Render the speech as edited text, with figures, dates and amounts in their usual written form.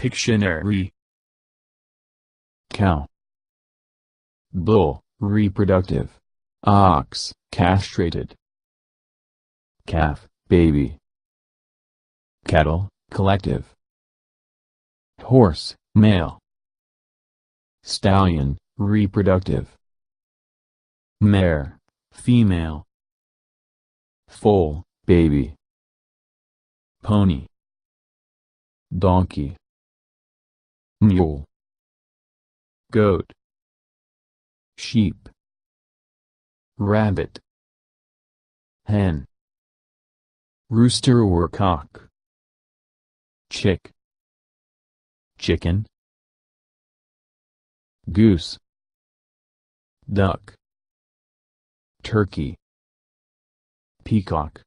Pictionary. Cow. Bull, reproductive. Ox, castrated. Calf, baby. Cattle, collective. Horse, male. Stallion, reproductive. Mare, female. Foal, baby. Pony. Donkey. Mule. Goat. Sheep. Rabbit. Hen. Rooster or cock. Chick. Chicken. Goose. Duck. Turkey. Peacock.